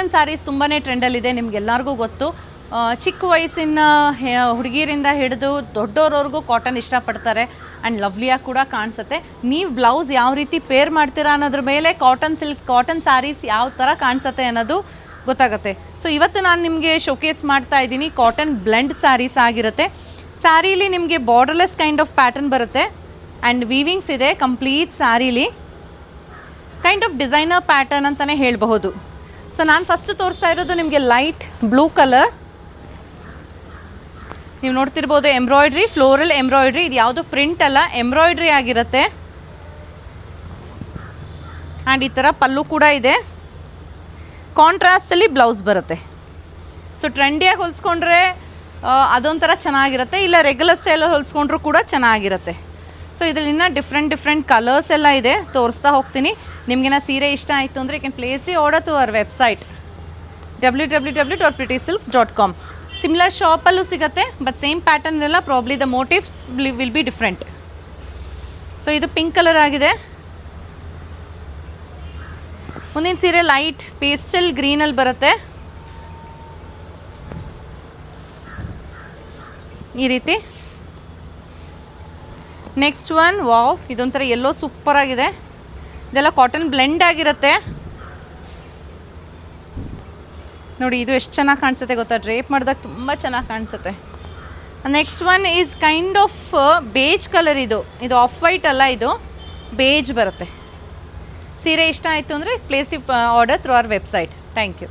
Cotton saris ತುಂಬಾ ಟ್ರೆಂಡಲ್ಲಿದೆ, ನಿಮ್ಗೆಲ್ಲರಿಗೂ ಗೊತ್ತು. ಚಿಕ್ಕ ವಯಸ್ಸಿನ ಹುಡುಗಿರಿಂದ ಹಿಡಿದು ದೊಡ್ಡೋರವ್ರಿಗೂ ಕಾಟನ್ ಇಷ್ಟಪಡ್ತಾರೆ ಆ್ಯಂಡ್ ಲವ್ಲಿಯಾಗಿ ಕೂಡ ಕಾಣಿಸುತ್ತೆ. ನೀವು ಬ್ಲೌಸ್ ಯಾವ ರೀತಿ ಪೇರ್ ಮಾಡ್ತೀರಾ ಅನ್ನೋದ್ರ ಮೇಲೆ ಕಾಟನ್ ಸ್ಯಾರೀಸ್ ಯಾವ ಥರ ಕಾಣಿಸುತ್ತೆ ಅನ್ನೋದು ಗೊತ್ತಾಗುತ್ತೆ. ಸೊ ಇವತ್ತು ನಾನು ನಿಮಗೆ ಶೋಕೇಸ್ ಮಾಡ್ತಾ ಇದ್ದೀನಿ ಕಾಟನ್ ಬ್ಲೆಂಡ್ ಸ್ಯಾರೀಸ್ ಆಗಿರುತ್ತೆ. ಸ್ಯಾರೀಲಿ ನಿಮಗೆ ಬಾರ್ಡರ್ಲೆಸ್ ಕೈಂಡ್ ಆಫ್ ಪ್ಯಾಟರ್ನ್ ಬರುತ್ತೆ ಆ್ಯಂಡ್ ವೀವಿಂಗ್ಸ್ ಇದೆ ಕಂಪ್ಲೀಟ್ ಸ್ಯಾರೀಲಿ. ಕೈಂಡ್ ಆಫ್ ಡಿಸೈನರ್ ಪ್ಯಾಟರ್ನ್ ಅಂತಲೇ ಹೇಳಬಹುದು. ಸೊ ನಾನು ಫಸ್ಟ್ ತೋರಿಸ್ತಾ ಇರೋದು ನಿಮಗೆ ಲೈಟ್ ಬ್ಲೂ ಕಲರ್. ನೀವು ನೋಡ್ತಿರ್ಬೋದು ಎಂಬ್ರಾಯ್ಡ್ರಿ, ಫ್ಲೋರಲ್ ಎಂಬ್ರಾಯ್ಡ್ರಿ. ಇದು ಯಾವುದು ಪ್ರಿಂಟ್ ಅಲ್ಲ, ಎಂಬ್ರಾಯ್ಡ್ರಿ ಆಗಿರುತ್ತೆ. ಆ್ಯಂಡ್ ಈ ಥರ ಪಲ್ಲು ಕೂಡ ಇದೆ. ಕಾಂಟ್ರಾಸ್ಟಲ್ಲಿ ಬ್ಲೌಸ್ ಬರುತ್ತೆ. ಸೊ ಟ್ರೆಂಡಿಯಾಗಿ ಹೊಲಿಸ್ಕೊಂಡ್ರೆ ಅದೊಂಥರ ಚೆನ್ನಾಗಿರುತ್ತೆ, ಇಲ್ಲ ರೆಗ್ಯುಲರ್ ಸ್ಟೈಲಲ್ಲಿ ಹೊಲಿಸ್ಕೊಂಡ್ರೂ ಕೂಡ ಚೆನ್ನಾಗಿರುತ್ತೆ. ಸೊ ಇದರಲ್ಲಿನ ಡಿಫ್ರೆಂಟ್ ಕಲರ್ಸ್ ಎಲ್ಲ ಇದೆ, ತೋರಿಸ್ತಾ ಹೋಗ್ತೀನಿ. ನಿಮಗೇನ ಸೀರೆ ಇಷ್ಟ ಆಯಿತು ಅಂದರೆ you can place the order to our website www.prettysilks.com. Similar ಶಾಪಲ್ಲೂ ಸಿಗುತ್ತೆ, ಬಟ್ ಸೇಮ್ ಪ್ಯಾಟರ್ನ್ ಎಲ್ಲ probably the motifs will be different. So ಇದು ಪಿಂಕ್ ಕಲರ್ ಆಗಿದೆ. ಮುಂದಿನ ಸೀರೆ ಲೈಟ್ ಪೇಸ್ಟಲ್ ಗ್ರೀನಲ್ಲಿ ಬರುತ್ತೆ ಈ ರೀತಿ. ನೆಕ್ಸ್ಟ್ ಒನ್, ವಾವ್, ಇದೊಂಥರ ಎಲ್ಲೋ ಸೂಪರ್ ಆಗಿದೆ. ಇದೆಲ್ಲ ಕಾಟನ್ ಬ್ಲೆಂಡ್ ಆಗಿರುತ್ತೆ ನೋಡಿ. ಇದು ಎಷ್ಟು ಚೆನ್ನಾಗಿ ಕಾಣಿಸುತ್ತೆ ಗೊತ್ತಾ, ಡ್ರೇಪ್ ಮಾಡಿದಾಗ ತುಂಬ ಚೆನ್ನಾಗಿ ಕಾಣಿಸುತ್ತೆ. Next one is kind of beige colour. ಇದು ಆಫ್ ವೈಟ್ ಅಲ್ಲ, ಇದು ಬೇಜ್ ಬರುತ್ತೆ. ಸೀರೆ ಇಷ್ಟ ಆಯಿತು ಅಂದರೆ place you order through our website. Thank you.